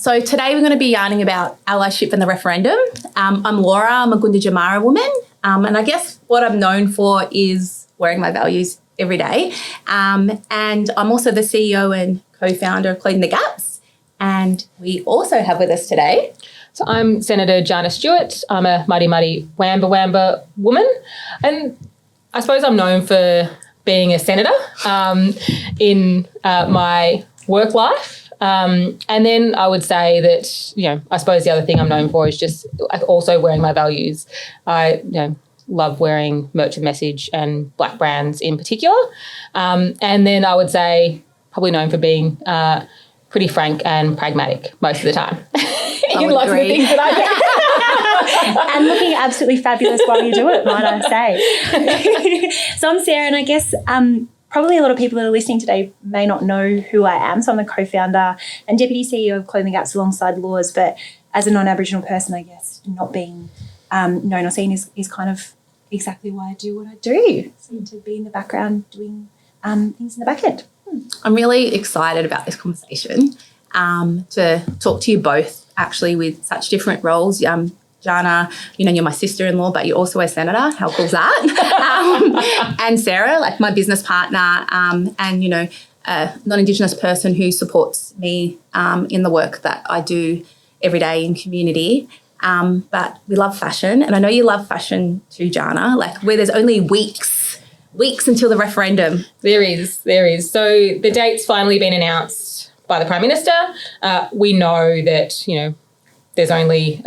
So today we're going to be yarning about allyship and the referendum. I'm Laura, I'm a Gunditjmara woman, and I guess what I'm known for is wearing my values every day. And I'm also the CEO and co-founder of Closing the Gaps. And we also have with us today... So I'm Senator Jana Stewart. I'm a Muddy Wamba Wamba woman. And I suppose I'm known for being a senator in my work life. And then I would say that, I suppose the other thing I'm known for is just also wearing my values. I love wearing Merchant Message and black brands in particular. And then I would say probably known for being pretty frank and pragmatic most of the time. In lots of the things that I do. And looking absolutely fabulous while you do it, might I say. So I'm Sarah, and I guess probably a lot of people that are listening today may not know who I am. So I'm the co-founder and deputy CEO of Closing the Gaps alongside Laws, but as a non-Aboriginal person, I guess not being known or seen is kind of exactly why I do what I do. Seem to be in the background doing things in the back end. I'm really excited about this conversation to talk to you both actually with such different roles. Jana, you're my sister-in-law, but you're also a senator. How cool is that? And Sarah, like my business partner, and, a non-Indigenous person who supports me in the work that I do every day in community. But we love fashion, and I know you love fashion too, Jana, like where there's only weeks until the referendum. There is. So the date's finally been announced by the Prime Minister. We know that, there's only,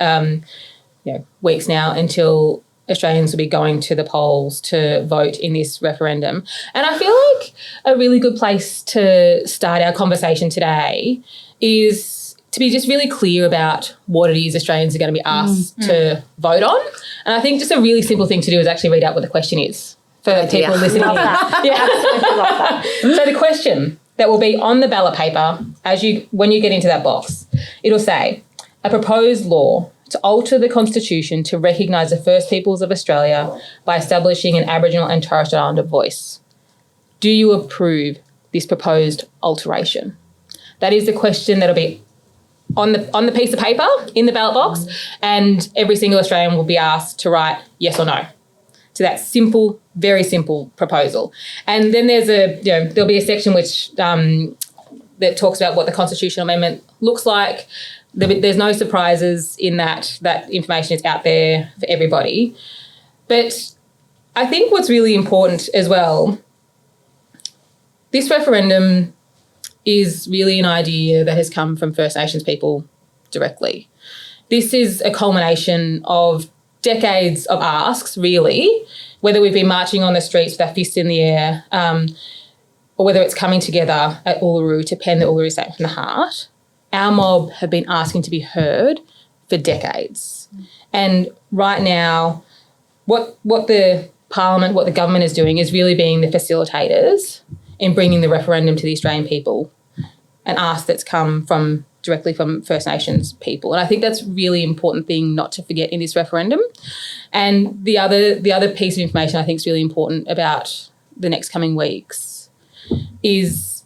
weeks now until Australians will be going to the polls to vote in this referendum. And I feel like a really good place to start our conversation today is to be just really clear about what it is Australians are going to be asked to vote on. And I think just a really simple thing to do is actually read out what the question is for people listening. Love that. Yeah, absolutely love that. So the question that will be on the ballot paper when you get into that box, it'll say, a proposed law to alter the Constitution to recognise the First Peoples of Australia by establishing an Aboriginal and Torres Strait Islander voice. Do you approve this proposed alteration? That is the question that'll be on the piece of paper in the ballot box, and every single Australian will be asked to write yes or no to that simple, very simple proposal. And then there's there'll be a section which that talks about what the constitutional amendment looks like. There's no surprises in that information is out there for everybody. But I think what's really important as well, this referendum is really an idea that has come from First Nations people directly. This is a culmination of decades of asks, really, whether we've been marching on the streets with our fists in the air or whether it's coming together at Uluru to pen the Uluru Statement from the Heart. Our mob have been asking to be heard for decades. And right now, what the Parliament, what the government is doing is really being the facilitators in bringing the referendum to the Australian people, an ask that's come directly from First Nations people. And I think that's a really important thing not to forget in this referendum. And the other piece of information I think is really important about the next coming weeks is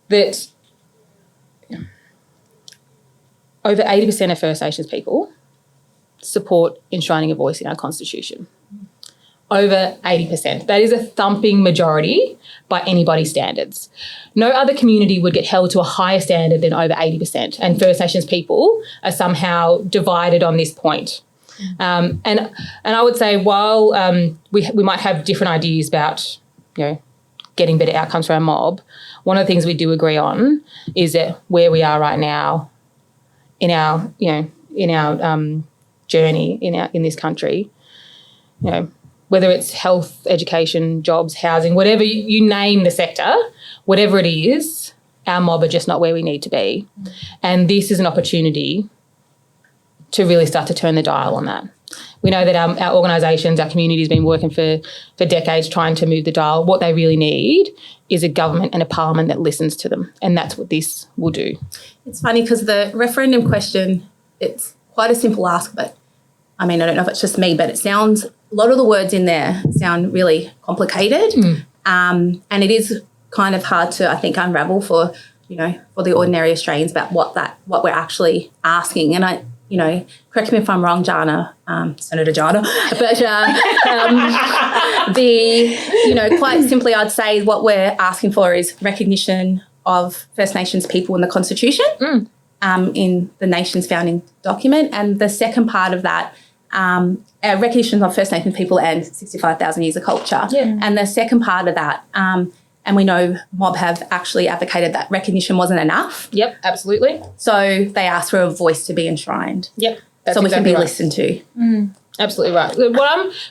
that over 80% of First Nations people support enshrining a voice in our Constitution. Over 80%. That is a thumping majority by anybody's standards. No other community would get held to a higher standard than over 80%, and First Nations people are somehow divided on this point. And I would say while we might have different ideas about getting better outcomes for our mob, one of the things we do agree on is that where we are right now in our journey in this country, whether it's health, education, jobs, housing, whatever you name the sector, whatever it is, our mob are just not where we need to be. And this is an opportunity to really start to turn the dial on that. We know that our organisations, our community has been working for decades trying to move the dial. What they really need is a government and a parliament that listens to them, and that's what this will do. It's funny because the referendum question, it's quite a simple ask, but I don't know if it's just me, but it sounds, a lot of the words in there sound really complicated. And it is kind of hard to, I think, unravel for for the ordinary Australians about what we're actually asking. And I, correct me if I'm wrong, Jana, Senator Jana, but quite simply, I'd say what we're asking for is recognition of First Nations people in the Constitution, in the nation's founding document, and the second part of that, recognition of First Nations people and 65,000 years of culture. Yeah. And the second part of that, and we know Mob have actually advocated that recognition wasn't enough. Yep, absolutely. So they asked for a voice to be enshrined. Yep. So we can be right. listened to. Absolutely right.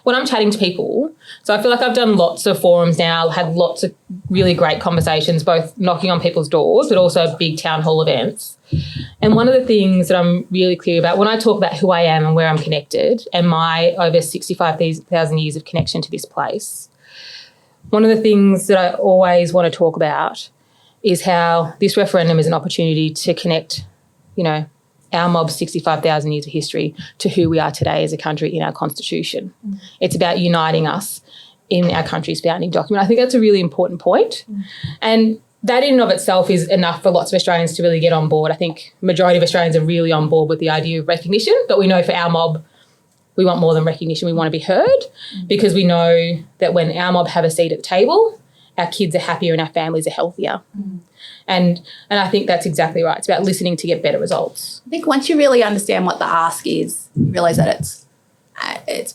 When I'm chatting to people, so I feel like I've done lots of forums now, had lots of really great conversations, both knocking on people's doors, but also big town hall events. And one of the things that I'm really clear about when I talk about who I am and where I'm connected and my over 65,000 years of connection to this place, one of the things that I always want to talk about is how this referendum is an opportunity to connect, our mob's 65,000 years of history to who we are today as a country in our constitution. It's about uniting us in our country's founding document. I think that's a really important point. And that in and of itself is enough for lots of Australians to really get on board. I think majority of Australians are really on board with the idea of recognition, but we know for our mob, we want more than recognition. We want to be heard because we know that when our mob have a seat at the table, our kids are happier and our families are healthier. And I think that's exactly right. It's about listening to get better results. I think once you really understand what the ask is, you realise that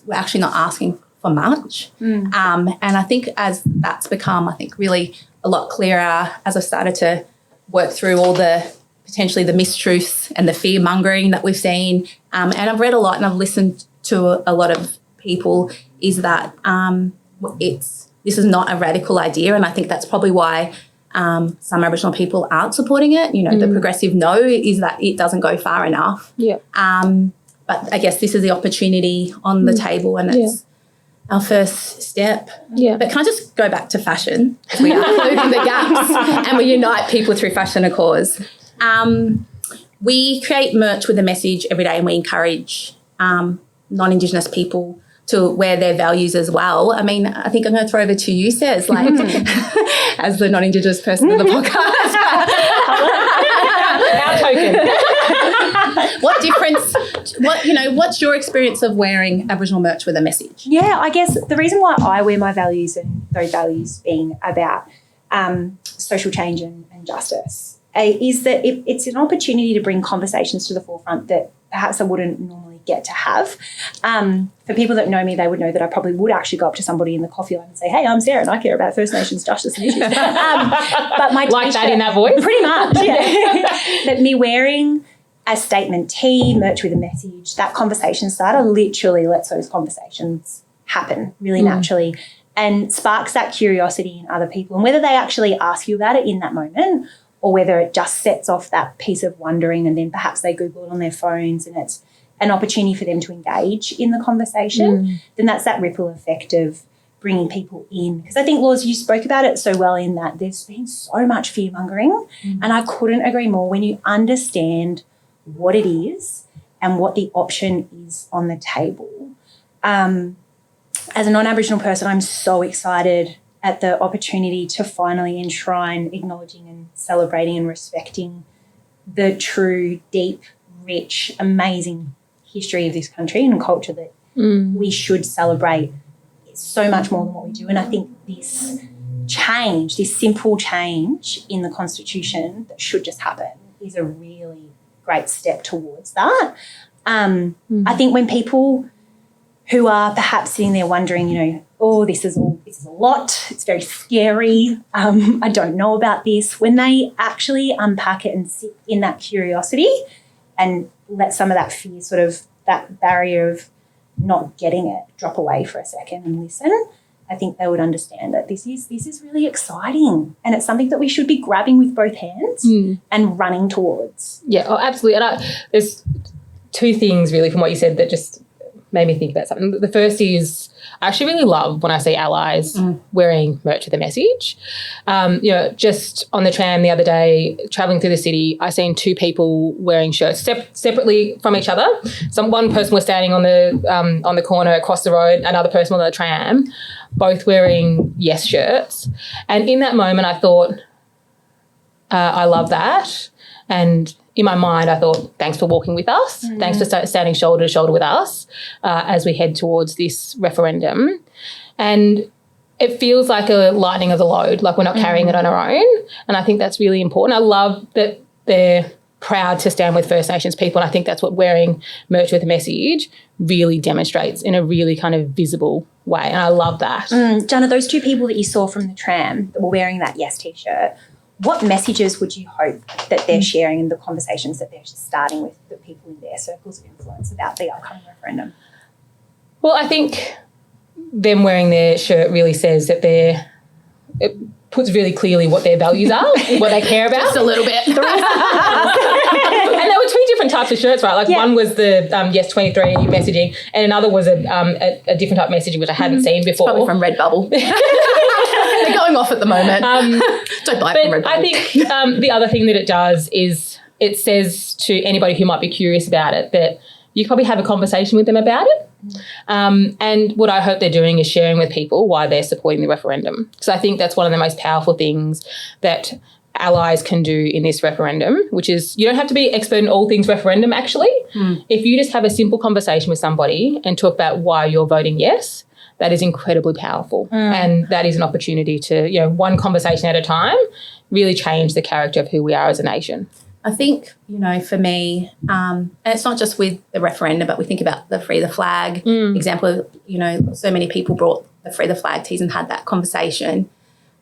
we're actually not asking for much. And I think as that's become, really a lot clearer as I've started to work through all the potentially the mistruths and the fear mongering that we've seen. And I've read a lot and I've listened to a lot of people, is that this is not a radical idea. And I think that's probably why some Aboriginal people aren't supporting it. The progressive no is that it doesn't go far enough. Yeah. But I guess this is the opportunity on the table and it's our first step. Yeah. But can I just go back to fashion? We are closing the gaps and we unite people through fashion and cause. We create merch with a message every day and we encourage non-Indigenous people to wear their values as well. I think I'm going to throw over to you, Sez, as the non-Indigenous person in the podcast. Our token. What difference, what's your experience of wearing Aboriginal merch with a message? Yeah, I guess the reason why I wear my values, and those values being about social change and justice, is that it's an opportunity to bring conversations to the forefront that perhaps I wouldn't normally get to have. For people that know me, they would know that I probably would actually go up to somebody in the coffee line and say, hey, I'm Sarah and I care about First Nations justice and issues. But my like that in that voice? Pretty much, yeah. But me wearing a statement tee, merch with a message, that conversation starter literally lets those conversations happen really naturally and sparks that curiosity in other people. And whether they actually ask you about it in that moment or whether it just sets off that piece of wondering and then perhaps they Google it on their phones and it's an opportunity for them to engage in the conversation, then that's that ripple effect of bringing people in. Because I think, Laws, you spoke about it so well in that there's been so much fear-mongering and I couldn't agree more. When you understand what it is and what the option is on the table, as a non-Aboriginal person, I'm so excited at the opportunity to finally enshrine acknowledging and celebrating and respecting the true, deep, rich, amazing history of this country and culture that we should celebrate so much more than what we do. And I think this change, this simple change in the Constitution that should just happen is a really great step towards that. I think when people who are perhaps sitting there wondering, this is a lot, it's very scary, I don't know about this, when they actually unpack it and sit in that curiosity and let some of that fear, sort of that barrier of not getting it, drop away for a second and listen, I think they would understand that this is really exciting and it's something that we should be grabbing with both hands and running towards. Yeah, absolutely. And there's two things really from what you said that just made me think about something. The first is I actually really love when I see allies wearing merch with a message. Just on the tram the other day, travelling through the city, I seen two people wearing shirts separately from each other. One person was standing on the corner across the road, another person on the tram, both wearing Yes shirts. And in that moment I thought, I love that. And in my mind, I thought, thanks for walking with us. Thanks for standing shoulder to shoulder with us as we head towards this referendum. And it feels like a lightening of the load, like we're not carrying it on our own. And I think that's really important. I love that they're proud to stand with First Nations people. And I think that's what wearing merch with a message really demonstrates in a really kind of visible way. And I love that. Jana, those two people that you saw from the tram that were wearing that Yes T-shirt, what messages would you hope that they're sharing in the conversations that they're starting with the people in their circles of influence about the upcoming referendum? Well, I think them wearing their shirt really says that it puts really clearly what their values are, what they care about. Just a little bit. And there were two different types of shirts, right? Like one was the Yes 23 messaging, and another was a different type of messaging which I hadn't seen before. Probably from Redbubble. They're going off at the moment. Don't buy it from Redbubble. I think the other thing that it does is it says to anybody who might be curious about it that you probably have a conversation with them about it. And what I hope they're doing is sharing with people why they're supporting the referendum. Because I think that's one of the most powerful things that allies can do in this referendum, which is you don't have to be expert in all things referendum, actually. If you just have a simple conversation with somebody and talk about why you're voting yes, that is incredibly powerful. And that is an opportunity to, one conversation at a time, really change the character of who we are as a nation. I think, for me, and it's not just with the referendum, but we think about the Free the Flag example. So many people brought the Free the Flag tees and had that conversation.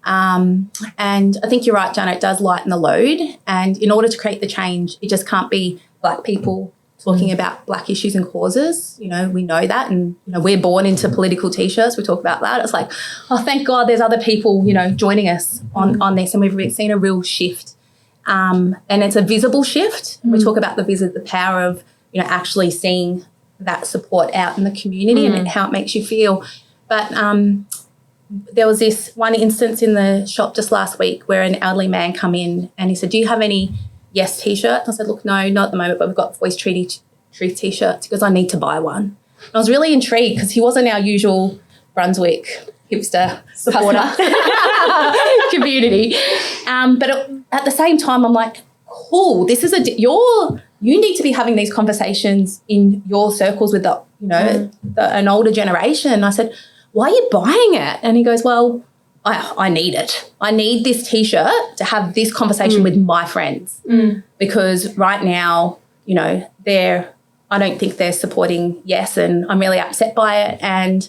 And I think you're right, Jana, it does lighten the load. And in order to create the change, it just can't be Black people talking about Black issues and causes. We know that. And, we're born into political T-shirts. We talk about that. It's like, oh, thank God there's other people, joining us on this. And we've seen a real shift. And it's a visible shift. We talk about the power of, actually seeing that support out in the community and how it makes you feel. But there was this one instance in the shop just last week where an elderly man come in and he said, do you have any Yes T-shirts? I said, look, no, not at the moment, but we've got Voice Truth T-shirts. He goes, I need to buy one. And I was really intrigued because he wasn't our usual Brunswick hipster supporter community. But at the same time, I'm like, cool, this is you need to be having these conversations in your circles with an older generation. And I said, why are you buying it? And he goes, well, I need it. I need this T-shirt to have this conversation with my friends because right now, I don't think they're supporting Yes, and I'm really upset by it, and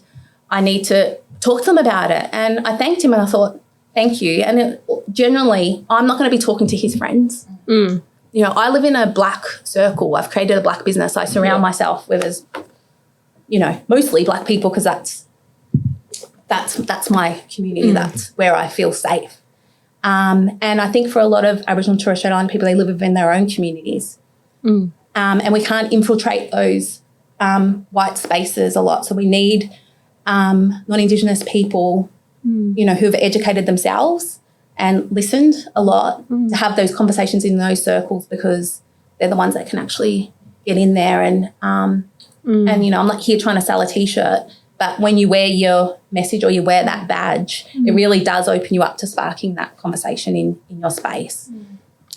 I need to talk to them about it. And I thanked him and I thought, thank you. And generally, I'm not going to be talking to his friends. I live in a Black circle. I've created a Black business. I surround myself with, mostly Black people because that's my community. That's where I feel safe. And I think for a lot of Aboriginal and Torres Strait Islander people, they live within their own communities. And we can't infiltrate those white spaces a lot. So we need non-Indigenous people, who've educated themselves and listened a lot to have those conversations in those circles because they're the ones that can actually get in there. And I'm not here trying to sell a T-shirt, but when you wear your message or you wear that badge, it really does open you up to sparking that conversation in your space.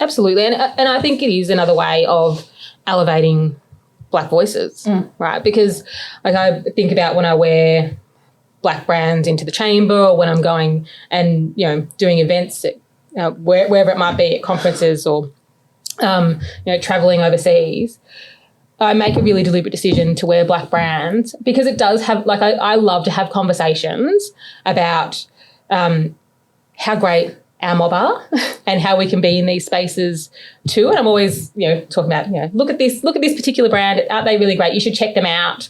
Absolutely. And I think it is another way of elevating Black voices, right? Because I think about when I wear Black brands into the chamber or when I'm going and, doing events at, wherever it might be, at conferences or, travelling overseas, I make a really deliberate decision to wear Black brands because it does have, I love to have conversations about how great our mob are and how we can be in these spaces too. And I'm always, talking about, look at this particular brand. Aren't they really great? You should check them out.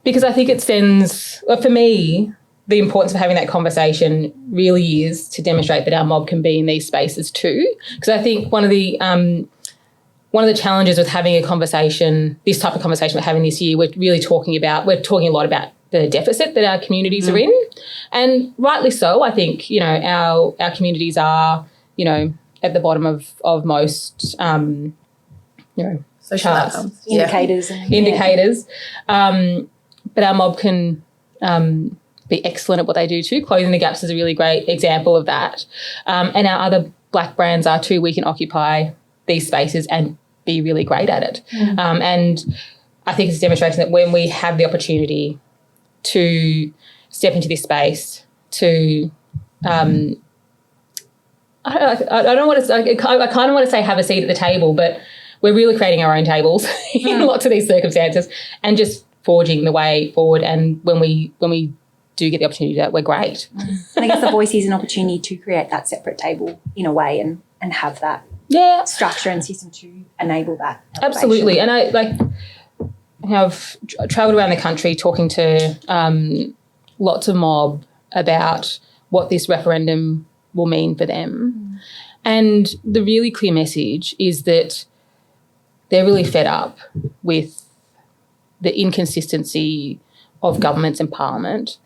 Because I think it sends, for me, the importance of having that conversation really is to demonstrate that our mob can be in these spaces too. Because I think one of the challenges with having a conversation, this type of conversation we're having this year, we're talking a lot about the deficit that our communities are in. And rightly so. I think, our communities are, at the bottom of most, social charts. Indicators. Indicators. But our mob can be excellent at what they do too. Clothing the Gaps is a really great example of that. And our other Black brands are too. We can occupy these spaces and be really great at it. And I think it's a demonstration that when we have the opportunity to step into this space, to I don't want to. I kind of want to say have a seat at the table, but we're really creating our own tables in lots of these circumstances, and just forging the way forward. And when we do get the opportunity to do that, we're great. And I guess the voice is an opportunity to create that separate table in a way, and have that structure and system to enable that. Absolutely. And I've travelled around the country talking to lots of mob about what this referendum will mean for them. And the really clear message is that they're really fed up with the inconsistency of governments and parliament.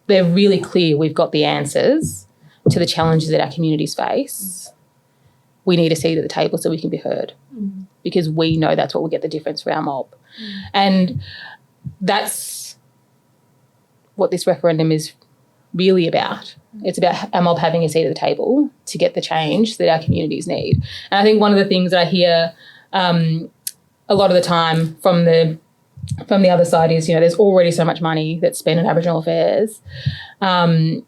They're really clear we've got the answers to the challenges that our communities face. We need a seat at the table so we can be heard, because we know that's what will get the difference for our mob. And that's what this referendum is really about. It's about our mob having a seat at the table to get the change that our communities need. And I think one of the things that I hear a lot of the time from the other side is, there's already so much money that's spent on Aboriginal affairs. And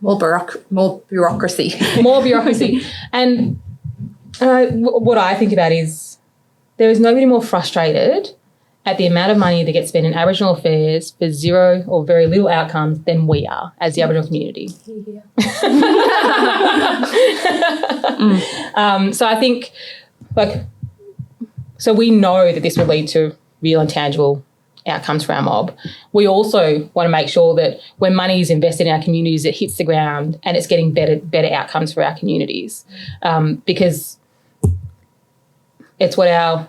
more bureaucracy. More bureaucracy. And what I think about is there is nobody more frustrated at the amount of money that gets spent in Aboriginal affairs for zero or very little outcomes than we are as the Aboriginal community. So I think, so we know that this will lead to real and tangible outcomes for our mob. We also want to make sure that when money is invested in our communities, it hits the ground and it's getting better outcomes for our communities, because it's what our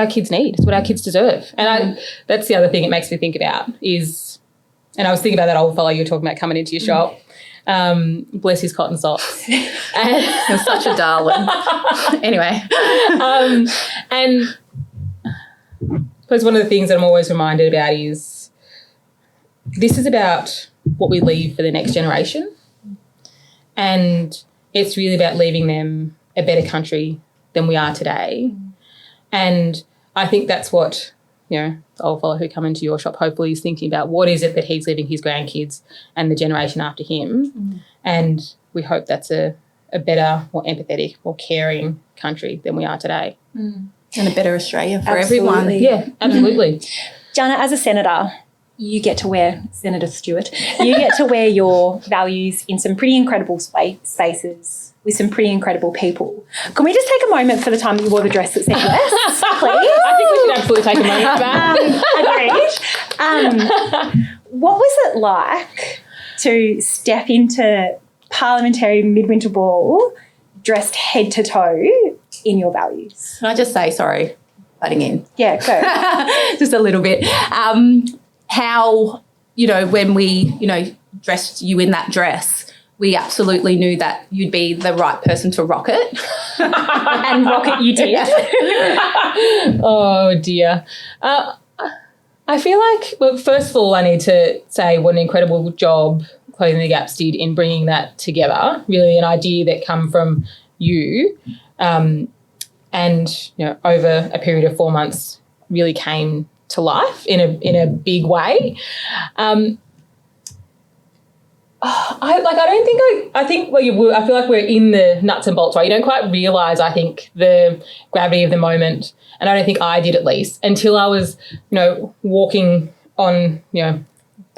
kids need. It's what our kids deserve. And that's the other thing it makes me think about is, and I was thinking about that old fellow you were talking about coming into your shop. Bless his cotton socks. You're such a darling. Anyway. And I suppose one of the things that I'm always reminded about is this is about what we leave for the next generation. And it's really about leaving them a better country than we are today. And I think that's what, the old fellow who come into your shop hopefully is thinking about. What is it that he's leaving his grandkids and the generation after him? And we hope that's a better, more empathetic, more caring country than we are today. And a better Australia for Absolutely. everyone. Yeah, absolutely. Jana, as a senator, you get to wear, Senator Stewart, you get to wear your values in some pretty incredible spaces with some pretty incredible people. Can we just take a moment for the time that you wore the dress that said yes, please? I think we should absolutely take a moment for that. Agreed. What was it like to step into Parliamentary Midwinter Ball dressed head to toe in your values? Can I just say, sorry, butting in. Yeah, go. Just a little bit. How, when we, dressed you in that dress, we absolutely knew that you'd be the right person to rock it. And rock it you did. Oh, dear. I feel like, well, first of all, I need to say what an incredible job Clothing the Gaps did in bringing that together, really an idea that come from you and, over a period of 4 months really came to life in a big way. I feel like we're in the nuts and bolts, right? You don't quite realise, I think, the gravity of the moment, and I don't think I did, at least, until I was, walking on, the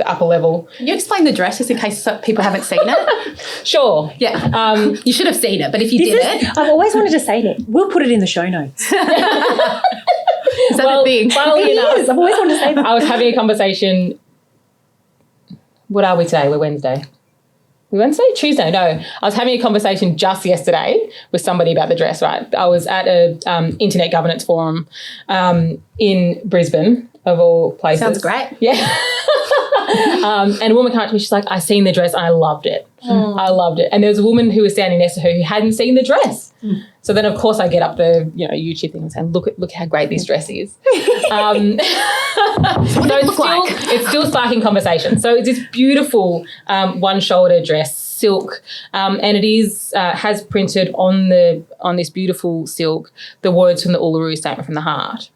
upper level. Can you explain the dress just in case people haven't seen it? Sure. Yeah. You should have seen it, but if you didn't. I've always wanted to say that. We'll put it in the show notes. Is that the thing? Funnily enough, I've always wanted to say that. I was having a conversation. What are we today? We're Wednesday. Tuesday? No. I was having a conversation just yesterday with somebody about the dress, right? I was at a internet governance forum in Brisbane, of all places. Sounds great. Yeah. And a woman came up to me, she's like, I seen the dress and I loved it. I loved it. And there was a woman who was standing next to her who hadn't seen the dress. So then, of course, I get up the YouTube thing and say, look how great this dress is. So it's still sparking conversation. So it's this beautiful one-shoulder dress, silk, and it is has printed on this beautiful silk the words from the Uluru Statement from the Heart,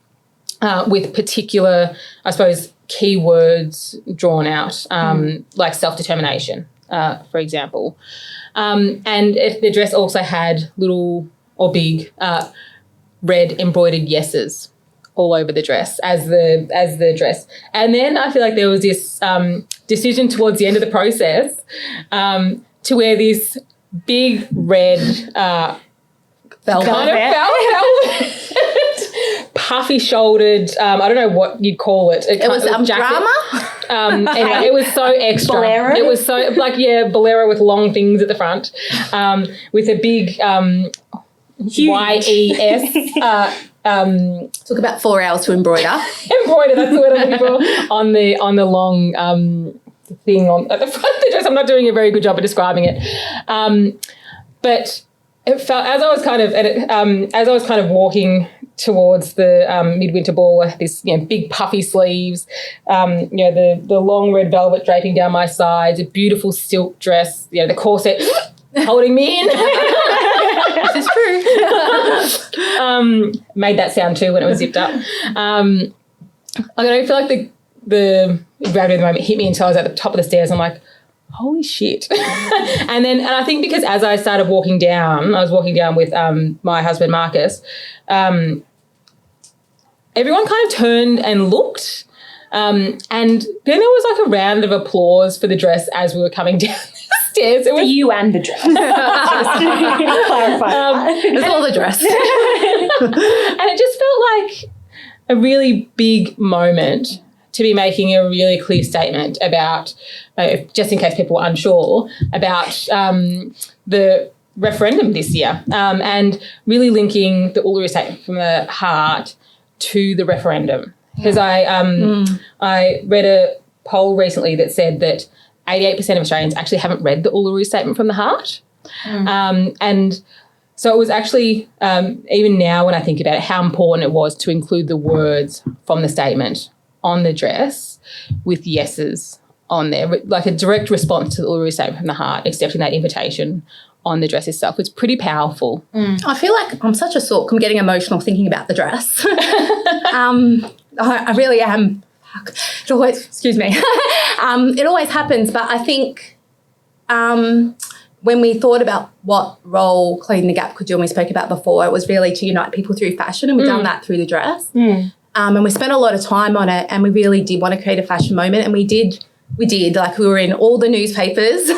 with particular, I suppose, keywords drawn out, like self-determination, for example. And the dress also had little or big red embroidered yeses all over the dress as the dress. And then I feel like there was this decision towards the end of the process to wear this big red velvet, puffy shouldered, I don't know what you'd call it. It was drama? Anyway, it was so extra. Bolero? It was so bolero with long things at the front, with a big YES. Took about 4 hours to embroider. Embroider, that's the word I'm looking for. On the long thing at the front of the dress. I'm not doing a very good job of describing it, but it felt as I was kind of walking towards the midwinter ball, this big puffy sleeves, the long red velvet draping down my sides, a beautiful silk dress, the corset holding me in. This is true. Made that sound too when it was zipped up. I don't feel like the gravity of the moment hit me until I was at the top of the stairs. I'm like, holy shit. and I think because as I started walking down, I was walking down with my husband Marcus, everyone kind of turned and looked, and then there was like a round of applause for the dress as we were coming down the stairs. It was you and the dress. Just to clarify. It's all the dress. And it just felt like a really big moment to be making a really clear statement about, just in case people were unsure, about the referendum this year, and really linking the Uluru Statement from the Heart to the referendum. Because I read a poll recently that said that 88% of Australians actually haven't read the Uluru Statement from the Heart. And so it was actually, even now when I think about it, how important it was to include the words from the statement on the dress with yeses on there, like a direct response to the Uluru Statement from the Heart, accepting that invitation on the dress itself. It's pretty powerful. I feel like I'm such a sook. I'm getting emotional thinking about the dress. I really am. Fuck. It always, excuse me. It always happens, but I think when we thought about what role Clean the Gap could do, and we spoke about before, it was really to unite people through fashion, and we've done that through the dress. And we spent a lot of time on it, and we really did want to create a fashion moment, and we did. Like, we were in all the newspapers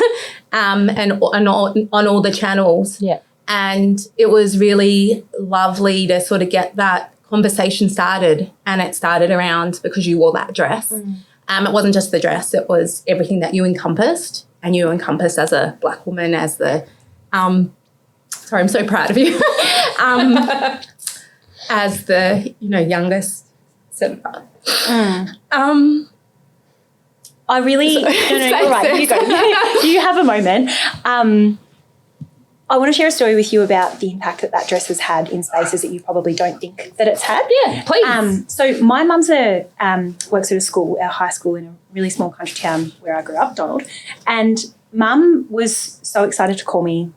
and on all the channels. Yeah. And it was really lovely to sort of get that conversation started, and it started around because you wore that dress. It wasn't just the dress, it was everything that you encompassed, and you encompassed as a Black woman, as the sorry, I'm so proud of you. As the youngest senator. I really no, you're right. You go. You have a moment. I want to share a story with you about the impact that dress has had in spaces that you probably don't think that it's had. Yeah, please. So my mum's works at a school, a high school in a really small country town where I grew up, Donald. And Mum was so excited to call me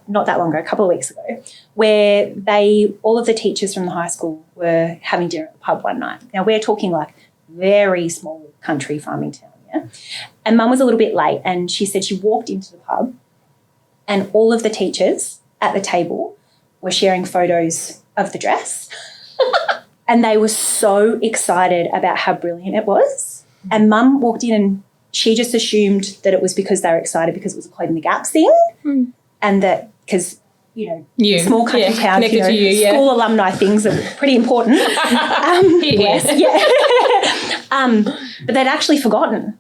not that long ago, a couple of weeks ago, where all of the teachers from the high school were having dinner at the pub one night. Now, we're talking like very small country farming town, yeah? And Mum was a little bit late, and she said she walked into the pub and all of the teachers at the table were sharing photos of the dress. And they were so excited about how brilliant it was. And Mum walked in and she just assumed that it was because they were excited because it was a Clean the Gap thing. And that because, small country town, connected to you, school alumni things are pretty important. Yes, yeah. But they'd actually forgotten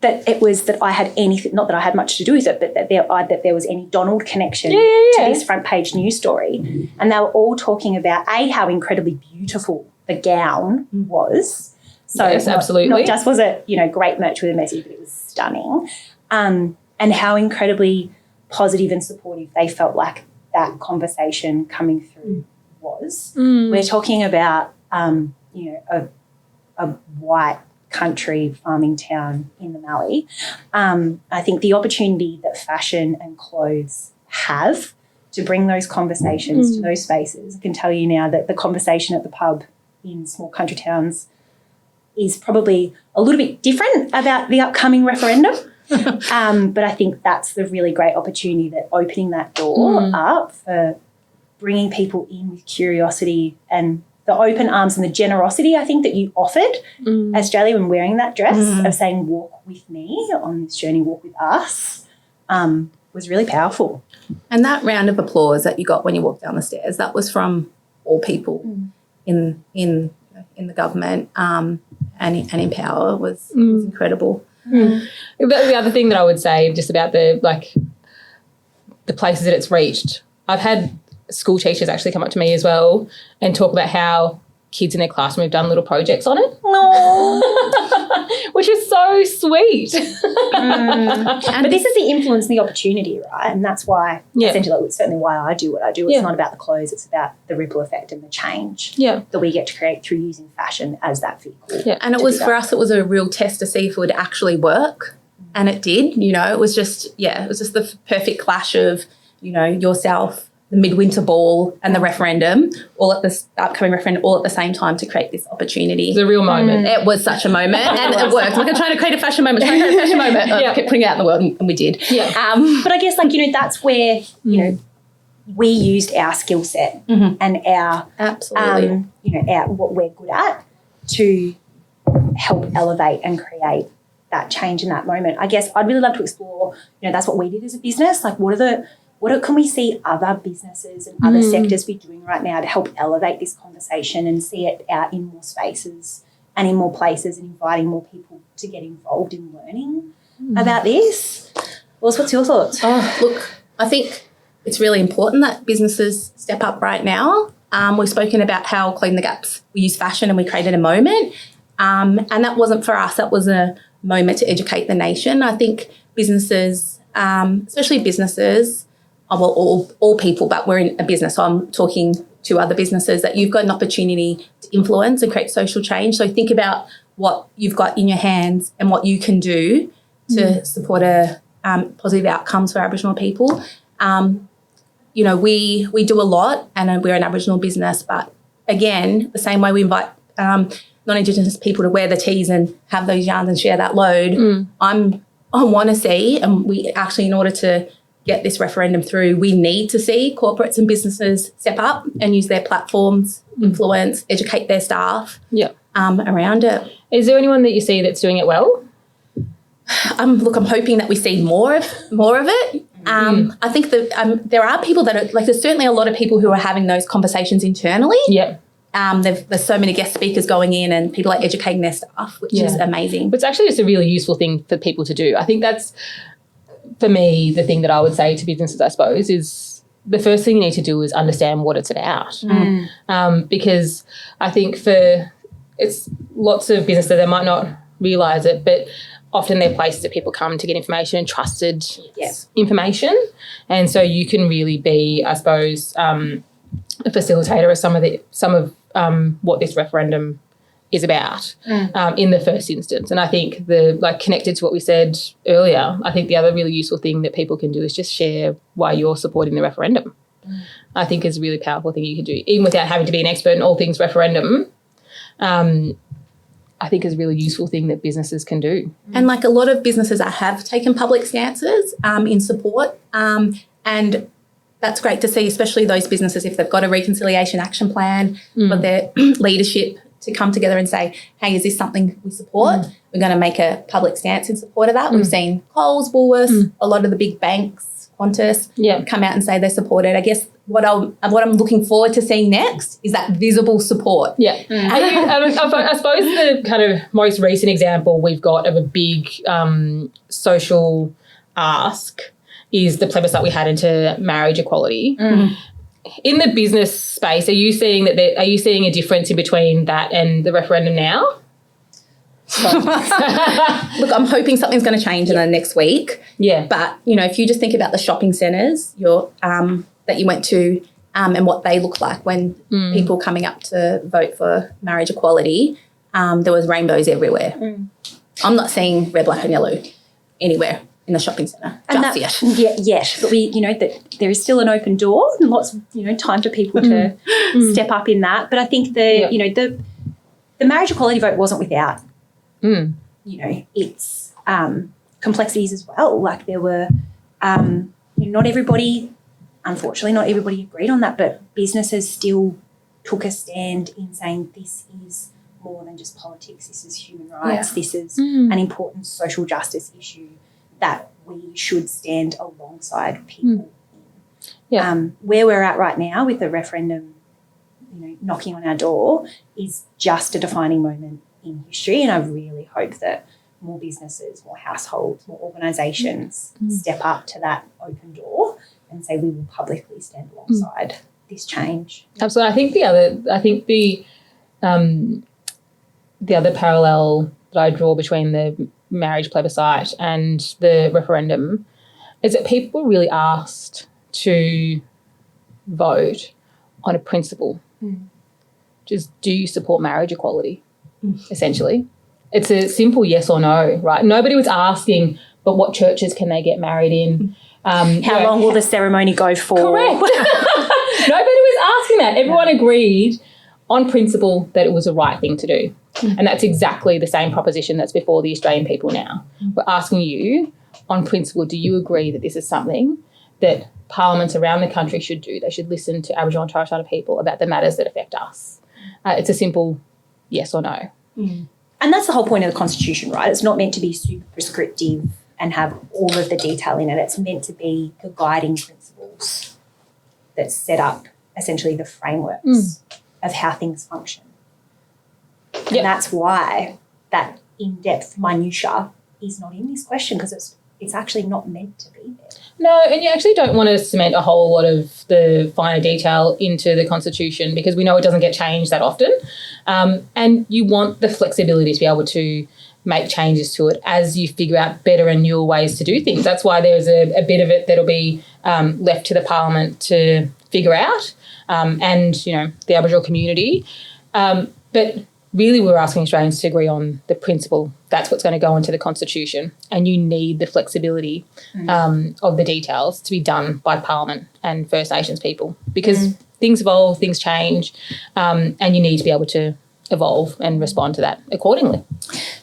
that it was that I had anything, not that I had much to do with it, but that there was any Donald connection to this front page news story. And they were all talking about, how incredibly beautiful the gown was. So yes, absolutely. Not just was it, great merch with a message, but it was stunning. And how incredibly positive and supportive they felt like that conversation coming through was. We're talking about, a white country farming town in the Mallee. I think the opportunity that fashion and clothes have to bring those conversations to those spaces, I can tell you now that the conversation at the pub in small country towns is probably a little bit different about the upcoming referendum. But I think that's the really great opportunity, that opening that door up for bringing people in with curiosity and the open arms and the generosity, I think, that you offered Australia when wearing that dress of saying, walk with me on this journey, walk with us, was really powerful. And that round of applause that you got when you walked down the stairs, that was from all people in the government and in power was incredible. The other thing that I would say just about the places that it's reached, I've had school teachers actually come up to me as well and talk about how kids in their classroom have done little projects on it. Which is so sweet. But this is the influence and the opportunity, right? And that's why, essentially, it's certainly why I do what I do. It's not about the clothes, it's about the ripple effect and the change that we get to create through using fashion as that vehicle. Yeah, and it was, for us, it was a real test to see if it would actually work. And it did, it was just the perfect clash of, yourself, the midwinter ball and the referendum, all at the upcoming referendum, all at the same time to create this opportunity. It was a real moment. It was such a moment, and it worked. Like, I'm trying to create a fashion moment, I kept putting it out in the world, and we did. Yeah. But I guess, that's where, we used our skill set and our, absolutely, what we're good at to help elevate and create that change in that moment. I guess I'd really love to explore, that's what we did as a business. Like, what can we see other businesses and other sectors be doing right now to help elevate this conversation and see it out in more spaces and in more places and inviting more people to get involved in learning about this? What's your thoughts? Look, I think it's really important that businesses step up right now. We've spoken about how Closing the Gaps, we use fashion and we created a moment. And that wasn't for us. That was a moment to educate the nation. I think businesses, especially businesses, all people, but we're in a business, so I'm talking to other businesses, that you've got an opportunity to influence and create social change. So think about what you've got in your hands and what you can do to support positive outcomes for Aboriginal people. We do a lot, and we're an Aboriginal business, but again, the same way we invite non-Indigenous people to wear the tees and have those yarns and share that load, I want to see, and we actually, in order to get this referendum through, we need to see corporates and businesses step up and use their platforms, influence, educate their staff around it. Is there anyone that you see that's doing it well? I'm hoping that we see more of it. I think that there are people that are, there's certainly a lot of people who are having those conversations internally. Yeah. There's so many guest speakers going in and people are educating their staff, which is amazing. But it's actually just a really useful thing for people to do. I think that's, for me, the thing that I would say to businesses, I suppose, is the first thing you need to do is understand what it's about. Because I think it's lots of businesses, they might not realise it, but often they're places that people come to get information and trusted information. And so you can really be, I suppose, a facilitator of some of what this referendum is about in the first instance. And I think connected to what we said earlier, I think the other really useful thing that people can do is just share why you're supporting the referendum. I think is a really powerful thing you can do, even without having to be an expert in all things referendum. I think is a really useful thing that businesses can do. And a lot of businesses have taken public stances in support, and that's great to see, especially those businesses, if they've got a reconciliation action plan, but their leadership to come together and say, hey, is this something we support? We're going to make a public stance in support of that. We've seen Coles, Woolworths, a lot of the big banks, Qantas, come out and say they support it. I guess what I'm looking forward to seeing next is that visible support. Yeah. I suppose the kind of most recent example we've got of a big social ask is the plebiscite we had into marriage equality. In the business space, are you seeing a difference in between that and the referendum now? Look, I'm hoping something's going to change in the next week. Yeah. But, if you just think about the shopping centres, that you went to and what they look like when people coming up to vote for marriage equality, there was rainbows everywhere. I'm not seeing red, black and yellow anywhere in the shopping centre just yet. Yet. But that there is still an open door and lots of, time for people to step up in that. But I think the marriage equality vote wasn't without, its complexities as well. Like there were, unfortunately, not everybody agreed on that, but businesses still took a stand in saying this is more than just politics, this is human rights, this is an important social justice issue that we should stand alongside people in. Where we're at right now with the referendum, knocking on our door is just a defining moment in history, and I really hope that more businesses, more households, more organisations step up to that open door and say we will publicly stand alongside this change. Absolutely. I think the other parallel that I draw between the marriage plebiscite and the referendum is that people were really asked to vote on a principle. Just, do you support marriage equality, essentially? It's a simple yes or no, right? Nobody was asking, but what churches can they get married in? How long will the ceremony go for? Correct. Nobody was asking that. Everyone agreed on principle that it was the right thing to do. And that's exactly the same proposition that's before the Australian people now. We're asking you on principle, do you agree that this is something that parliaments around the country should do? They should listen to Aboriginal and Torres Strait people about the matters that affect us. It's a simple yes or no. And that's the whole point of the Constitution, right? It's not meant to be super prescriptive and have all of the detail in it. It's meant to be the guiding principles that set up essentially the frameworks of how things function. And that's why that in-depth minutiae is not in this question, because it's actually not meant to be there. No, and you actually don't want to cement a whole lot of the finer detail into the Constitution, because we know it doesn't get changed that often. And you want the flexibility to be able to make changes to it as you figure out better and newer ways to do things. That's why there's a bit of it that'll be left to the Parliament to figure out and, the Aboriginal community. But really we're asking Australians to agree on the principle. That's what's going to go into the Constitution, and you need the flexibility of the details to be done by Parliament and First Nations people, because things evolve, things change, and you need to be able to evolve and respond to that accordingly.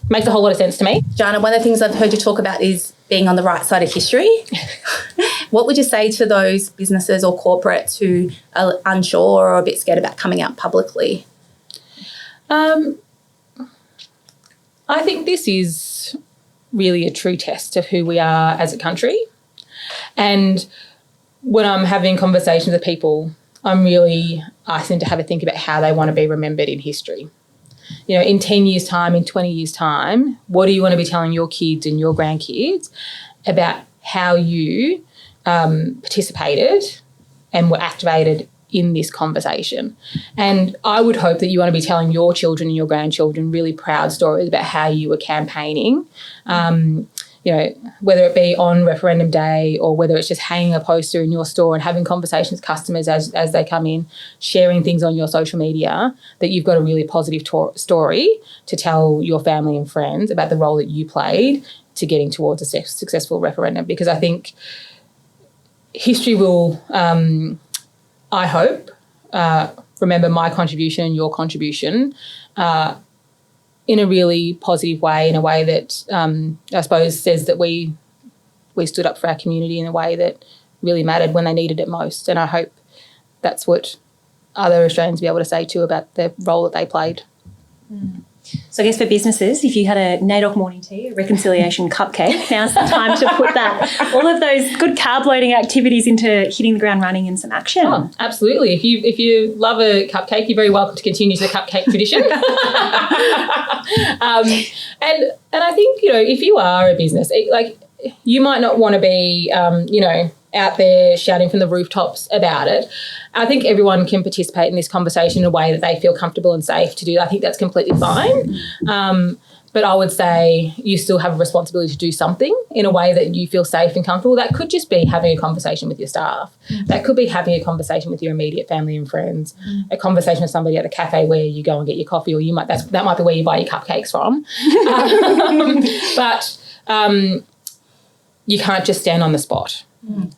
Makes a whole lot of sense to me. Jana, one of the things I've heard you talk about is being on the right side of history. What would you say to those businesses or corporates who are unsure or a bit scared about coming out publicly? I think this is really a true test of who we are as a country. And when I'm having conversations with people, I'm really asking them to have a think about how they want to be remembered in history. In 10 years' time, in 20 years' time, what do you want to be telling your kids and your grandkids about how you participated and were activated in this conversation? And I would hope that you want to be telling your children and your grandchildren really proud stories about how you were campaigning, whether it be on referendum day or whether it's just hanging a poster in your store and having conversations with customers as they come in, sharing things on your social media, that you've got a really positive story to tell your family and friends about the role that you played to getting towards a successful referendum. Because I think history will, I hope, remember my contribution and your contribution in a really positive way, in a way that I suppose says that we stood up for our community in a way that really mattered when they needed it most. And I hope that's what other Australians will be able to say too about the role that they played. So I guess for businesses, if you had a NAIDOC morning tea, a reconciliation cupcake, now's the time to put all of those good carb loading activities into hitting the ground running in some action. Oh, absolutely. If you love a cupcake, you're very welcome to continue the cupcake tradition. And I think, if you are a business, you might not want to be, out there shouting from the rooftops about it. I think everyone can participate in this conversation in a way that they feel comfortable and safe to do. I think that's completely fine. But I would say you still have a responsibility to do something in a way that you feel safe and comfortable. That could just be having a conversation with your staff. That could be having a conversation with your immediate family and friends, a conversation with somebody at the cafe where you go and get your coffee, or that might be where you buy your cupcakes from. But you can't just stand on the spot.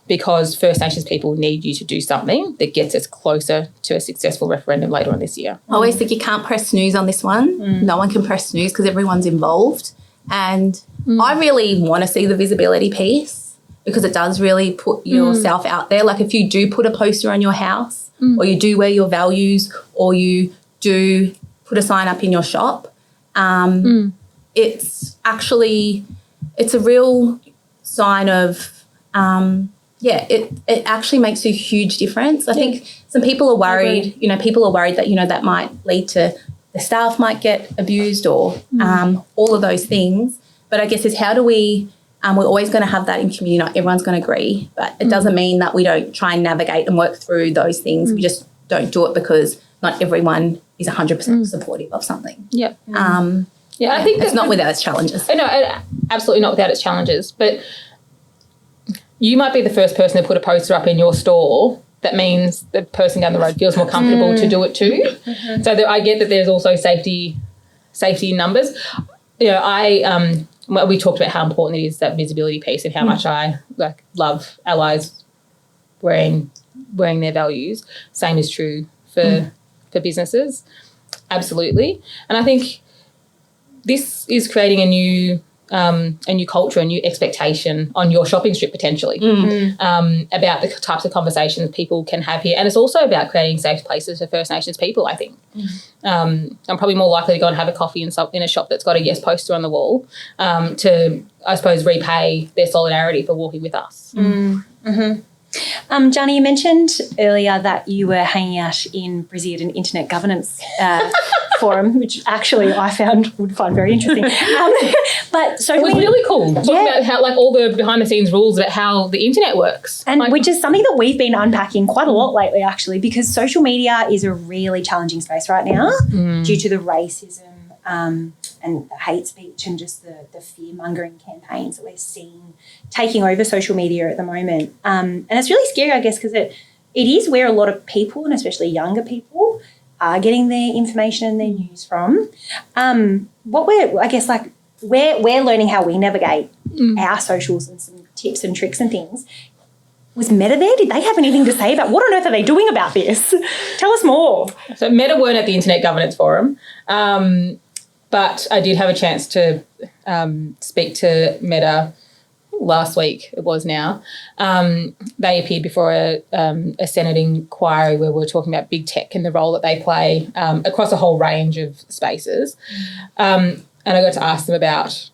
Because First Nations people need you to do something that gets us closer to a successful referendum later on this year. I always think you can't press snooze on this one. No one can press snooze because everyone's involved. And I really want to see the visibility piece because it does really put yourself out there. Like if you do put a poster on your house or you do wear your values or you do put a sign up in your shop, it's a real sign of it actually makes a huge difference. I think some people are worried, that, that might lead to the staff might get abused or all of those things. But I guess it's how do we're always going to have that in community. Not everyone's going to agree, but it doesn't mean that we don't try and navigate and work through those things. We just don't do it because not everyone is 100% supportive of something. Yeah. I think it's not without its challenges. No, absolutely not without its challenges. But you might be the first person to put a poster up in your store. That means the person down the road feels more comfortable to do it too. So I get that there's also safety in numbers. We talked about how important it is, that visibility piece, and how much I love allies wearing their values. Same is true for businesses. Absolutely. And I think this is creating a new culture, a new expectation on your shopping strip potentially about the types of conversations people can have here. And it's also about creating safe places for First Nations people, I think. I'm probably more likely to go and have a coffee in a shop that's got a yes poster on the wall to, I suppose, repay their solidarity for walking with us. Gianni, you mentioned earlier that you were hanging out in Brizzy at an internet governance forum, which actually would find very interesting. But so it was really cool talking about how all the behind the scenes rules about how the internet works, and which is something that we've been unpacking quite a lot lately, actually, because social media is a really challenging space right now due to the racism and the hate speech and just the fear-mongering campaigns that we're seeing taking over social media at the moment. And it's really scary, I guess, because it is where a lot of people, and especially younger people, are getting their information and their news from. We're learning how we navigate our socials and some tips and tricks and things. Was Meta there? Did they have anything to say about what on earth are they doing about this? Tell us more. So Meta weren't at the Internet Governance Forum. But I did have a chance to speak to Meta last week, it was now. They appeared before a Senate inquiry where we were talking about big tech and the role that they play across a whole range of spaces. And I got to ask them about,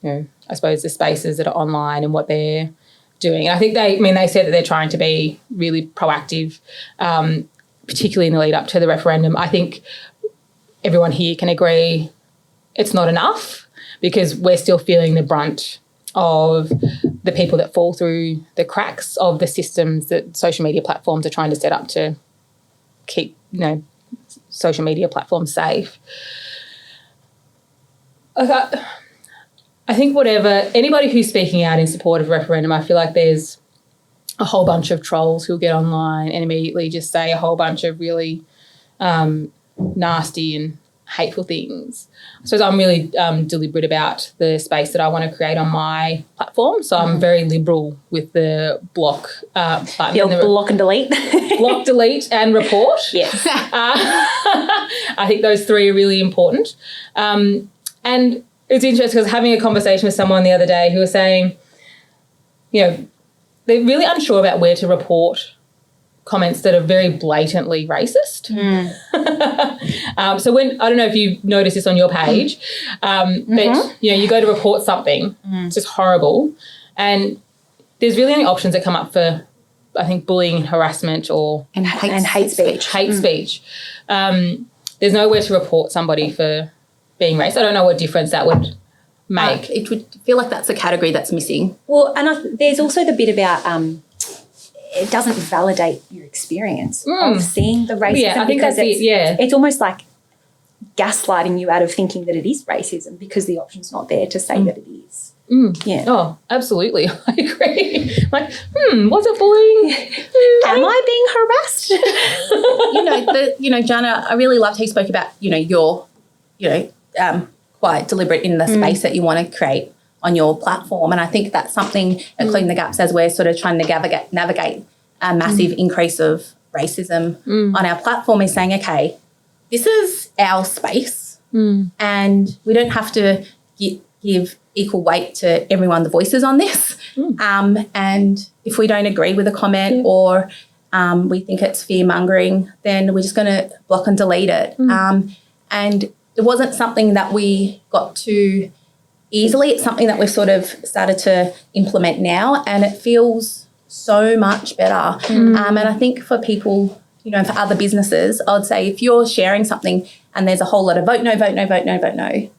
I suppose, the spaces that are online and what they're doing. And I think they said that they're trying to be really proactive, particularly in the lead up to the referendum. I think everyone here can agree it's not enough because we're still feeling the brunt of the people that fall through the cracks of the systems that social media platforms are trying to set up to keep, social media platforms safe. I think anybody who's speaking out in support of a referendum, I feel like there's a whole bunch of trolls who'll get online and immediately just say a whole bunch of really nasty and hateful things. So I'm really deliberate about the space that I want to create on my platform. So I'm very liberal with the block button. Block and delete. Block, delete and report. Yes. I think those three are really important. And it's interesting because having a conversation with someone the other day who was saying, they're really unsure about where to report comments that are very blatantly racist. So when, I don't know if you've noticed this on your page, but you go to report something, it's just horrible, and there's really only options that come up for, I think, bullying, harassment, and hate speech. Hate speech. There's nowhere to report somebody for being racist. I don't know what difference that would make. It would feel like that's a category that's missing. Well, and there's also the bit about it doesn't validate your experience of seeing the racism. Yeah, I think because that's it's almost like gaslighting you out of thinking that it is racism because the option's not there to say that it is. Yeah. Oh, absolutely. I agree. Like, was it bullying? Am I being harassed? Jana, I really loved how you spoke about, your, quite deliberate in the space that you want to create on your platform. And I think that's something at Closing the Gaps, as we're sort of trying to navigate a massive increase of racism on our platform, is saying, okay, this is our space and we don't have to give equal weight to everyone the voices on this. And if we don't agree with a comment or we think it's fear-mongering, then we're just going to block and delete it. And it wasn't something that we got to easily. It's something that we've sort of started to implement now, and it feels so much better. And I think for people, for other businesses, I would say if you're sharing something and there's a whole lot of vote no, vote no, vote no, vote no,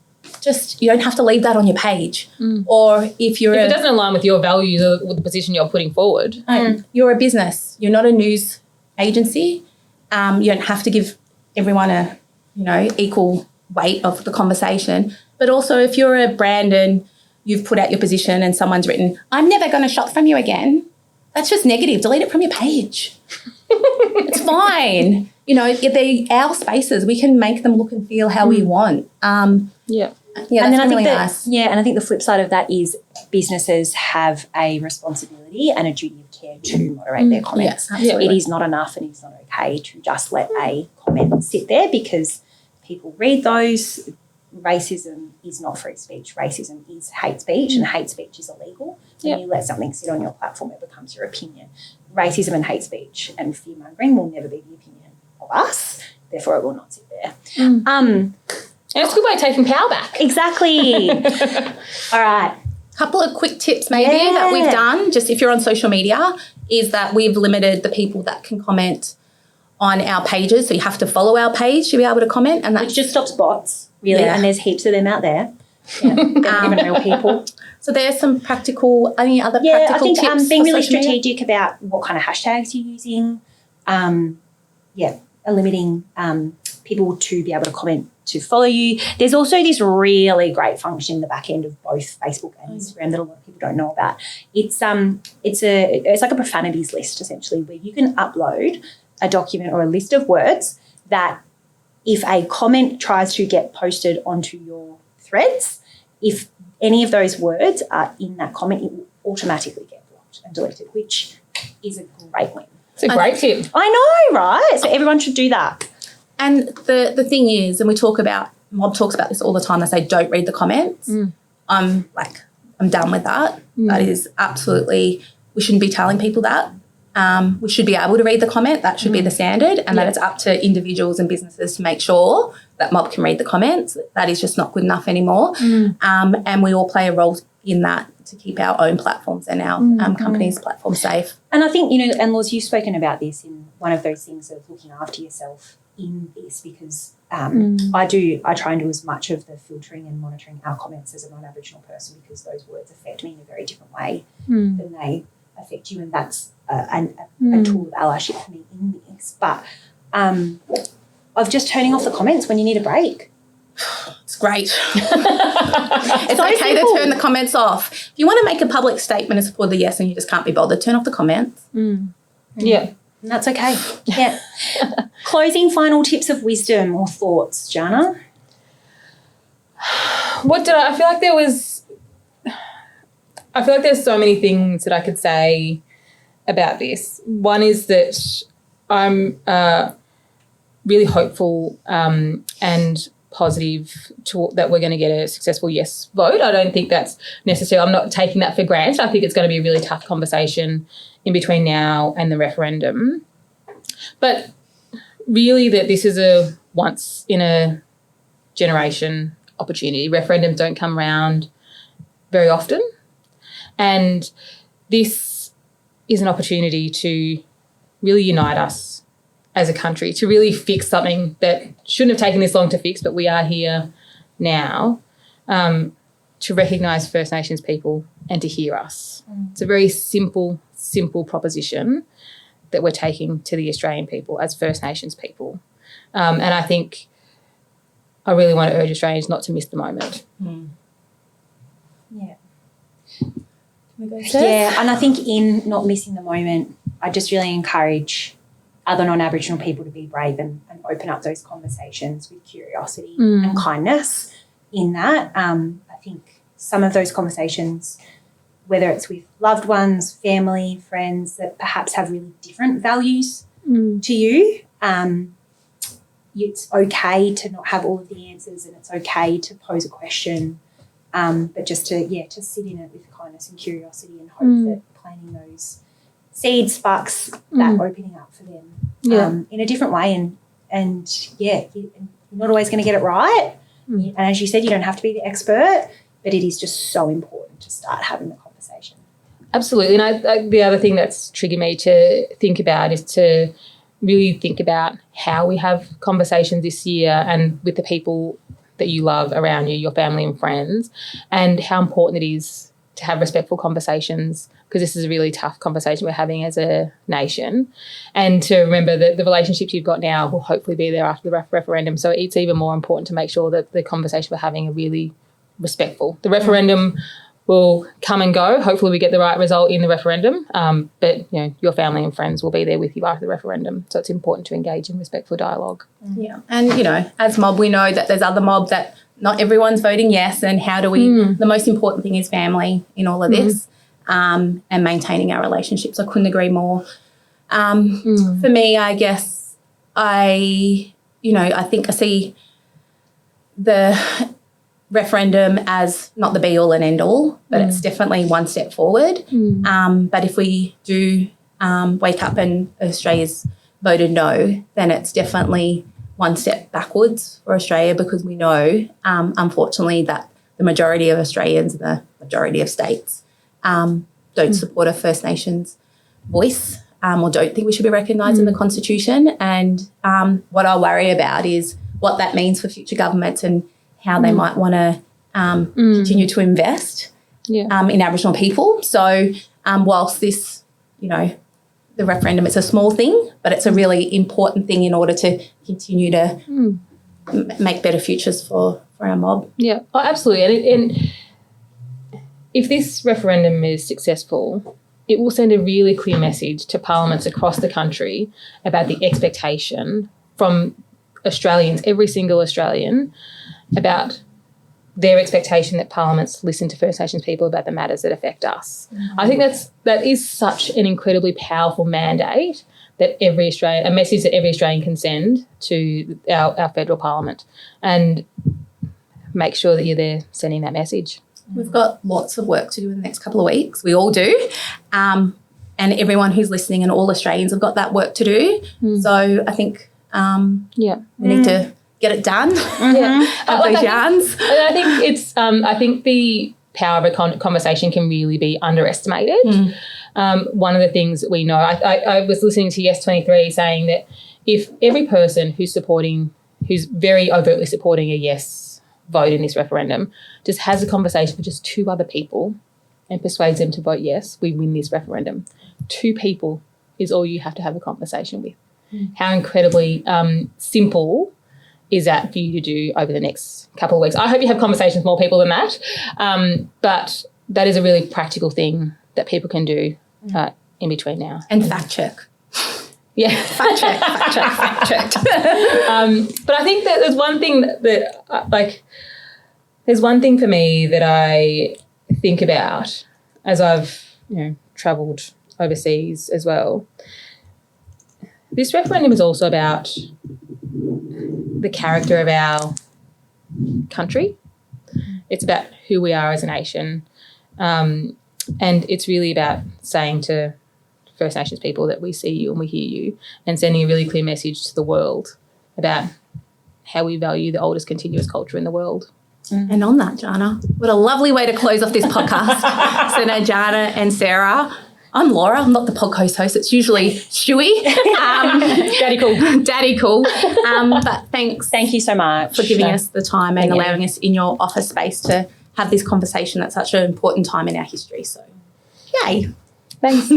just you don't have to leave that on your page. Or if it doesn't align with your values or with the position you're putting forward. You're a business. You're not a news agency. You don't have to give everyone a, equal weight of the conversation. But also if you're a brand and you've put out your position and someone's written, I'm never going to shop from you again, that's just negative. Delete it from your page. It's fine. They're our spaces. We can make them look and feel how we want. Yeah, that's and then really nice. And I think the flip side of that is businesses have a responsibility and a duty of care to moderate their comments. Absolutely. It is not enough and it's not okay to just let a comment sit there because people read those. Racism is not free speech. Racism is hate speech, and hate speech is illegal. When you let something sit on your platform, it becomes your opinion. Racism and hate speech and fear-mongering will never be the opinion of us. Therefore, it will not sit there. And it's a good way of taking power back. Exactly. All right. Couple of quick tips maybe that we've done, just if you're on social media, is that we've limited the people that can comment on our pages. So you have to follow our page to be able to comment. And Which just stops bots, really, and there's heaps of them out there. Yeah, they're not even real people. So there's some any other I practical think tips being for really social media? strategic about what kind of hashtags you're using. Limiting people to be able to comment to follow you. There's also this really great function in the back end of both Facebook and Instagram that a lot of people don't know about. It's like a profanities list essentially, where you can upload a document or a list of words that if a comment tries to get posted onto your threads, if any of those words are in that comment, it will automatically get blocked and deleted, which is a great win. It's a great tip. I know, right? So everyone should do that. And the thing is, and Mob talks about this all the time, they say don't read the comments. I'm done with that. That is absolutely, we shouldn't be telling people that. We should be able to read the comment. That should be the standard, and that it's up to individuals and businesses to make sure that Mob can read the comments. That is just not good enough anymore. And we all play a role in that to keep our own platforms and our company's platform safe. And I think, and Laws, you've spoken about this in one of those things of looking after yourself in this, because I try and do as much of the filtering and monitoring our comments as a non-Aboriginal person, because those words affect me in a very different way than they affect you, and that's a tool of allyship for me in this. But of just turning off the comments when you need a break. It's great. It's okay to turn the comments off. If you want to make a public statement in support of the yes and you just can't be bothered, turn off the comments. Yeah. And that's okay. Yeah. Closing final tips of wisdom or thoughts, Jana? I feel like there's so many things that I could say about this. One is that I'm really hopeful and positive that we're going to get a successful yes vote. I don't think that's necessarily, I'm not taking that for granted. I think it's going to be a really tough conversation in between now and the referendum. But really that this is a once in a generation opportunity. Referendums don't come around very often. And this is an opportunity to really unite us as a country, to really fix something that shouldn't have taken this long to fix, but we are here now, to recognise First Nations people and to hear us. It's a very simple proposition that we're taking to the Australian people as First Nations people. And I think I really want to urge Australians not to miss the moment. Yeah. Yes. Yeah, and I think in not missing the moment, I just really encourage other non-Aboriginal people to be brave and open up those conversations with curiosity and kindness in that. I think some of those conversations, whether it's with loved ones, family, friends that perhaps have really different values to you, it's okay to not have all of the answers, and it's okay to pose a question, but just to sit in it with kindness and curiosity, and hope that planting those seed sparks that opening up for them in a different way. And you're not always going to get it right. And as you said, you don't have to be the expert, but it is just so important to start having the conversation. Absolutely. And the other thing that's triggered me to think about is to really think about how we have conversations this year and with the people that you love around you, your family and friends, and how important it is to have respectful conversations, because this is a really tough conversation we're having as a nation, and to remember that the relationships you've got now will hopefully be there after the referendum. So it's even more important to make sure that the conversation we're having are really respectful. The referendum will come and go. Hopefully we get the right result in the referendum, but your family and friends will be there with you after the referendum. So it's important to engage in respectful dialogue. Yeah. And, as mob, we know that there's other mob that not everyone's voting yes, and how do we, the most important thing is family in all of this, and maintaining our relationships. I couldn't agree more. For me, I guess I think I see the referendum as not the be all and end all, but it's definitely one step forward. But if we do wake up and Australia's voted no, then it's definitely one step backwards for Australia, because we know, unfortunately, that the majority of Australians and the majority of states don't support a First Nations voice, or don't think we should be recognised in the Constitution. And what I worry about is what that means for future governments and how they might want to continue to invest in Aboriginal people. So whilst this, the referendum, it's a small thing, but it's a really important thing in order to continue to make better futures for our mob. Yeah, absolutely. And if this referendum is successful, it will send a really clear message to parliaments across the country about the expectation from Australians, every single Australian, about their expectation that parliaments listen to First Nations people about the matters that affect us. I think that is such an incredibly powerful mandate that a message that every Australian can send to our federal parliament, and make sure that you're there sending that message. We've got lots of work to do in the next couple of weeks. We all do. And everyone who's listening and all Australians have got that work to do. So I think we need to get it done. Have those yarns. I think it's. I think the power of a conversation can really be underestimated. One of the things that we know, I was listening to Yes23 saying that if every person who's very overtly supporting a yes vote in this referendum just has a conversation with just two other people and persuades them to vote yes, we win this referendum. 2 people is all you have to have a conversation with. How incredibly simple is that for you to do over the next couple of weeks? I hope you have conversations with more people than that, but that is a really practical thing that people can do in between now. And fact check. Yeah. Fact check. But I think that there's one thing there's one thing for me that I think about as I've travelled overseas as well. This referendum is also about the character of our country. It's about who we are as a nation. And it's really about saying to First Nations people that we see you and we hear you, and sending a really clear message to the world about how we value the oldest continuous culture in the world. And on that, Jana, what a lovely way to close off this podcast. So now Jana and Sarah, I'm Laura. I'm not the podcast host. It's usually Stewie. Daddy cool. But thanks. Thank you so much for giving us the time and allowing us in your office space to have this conversation at such an important time in our history. So, yay. Thanks.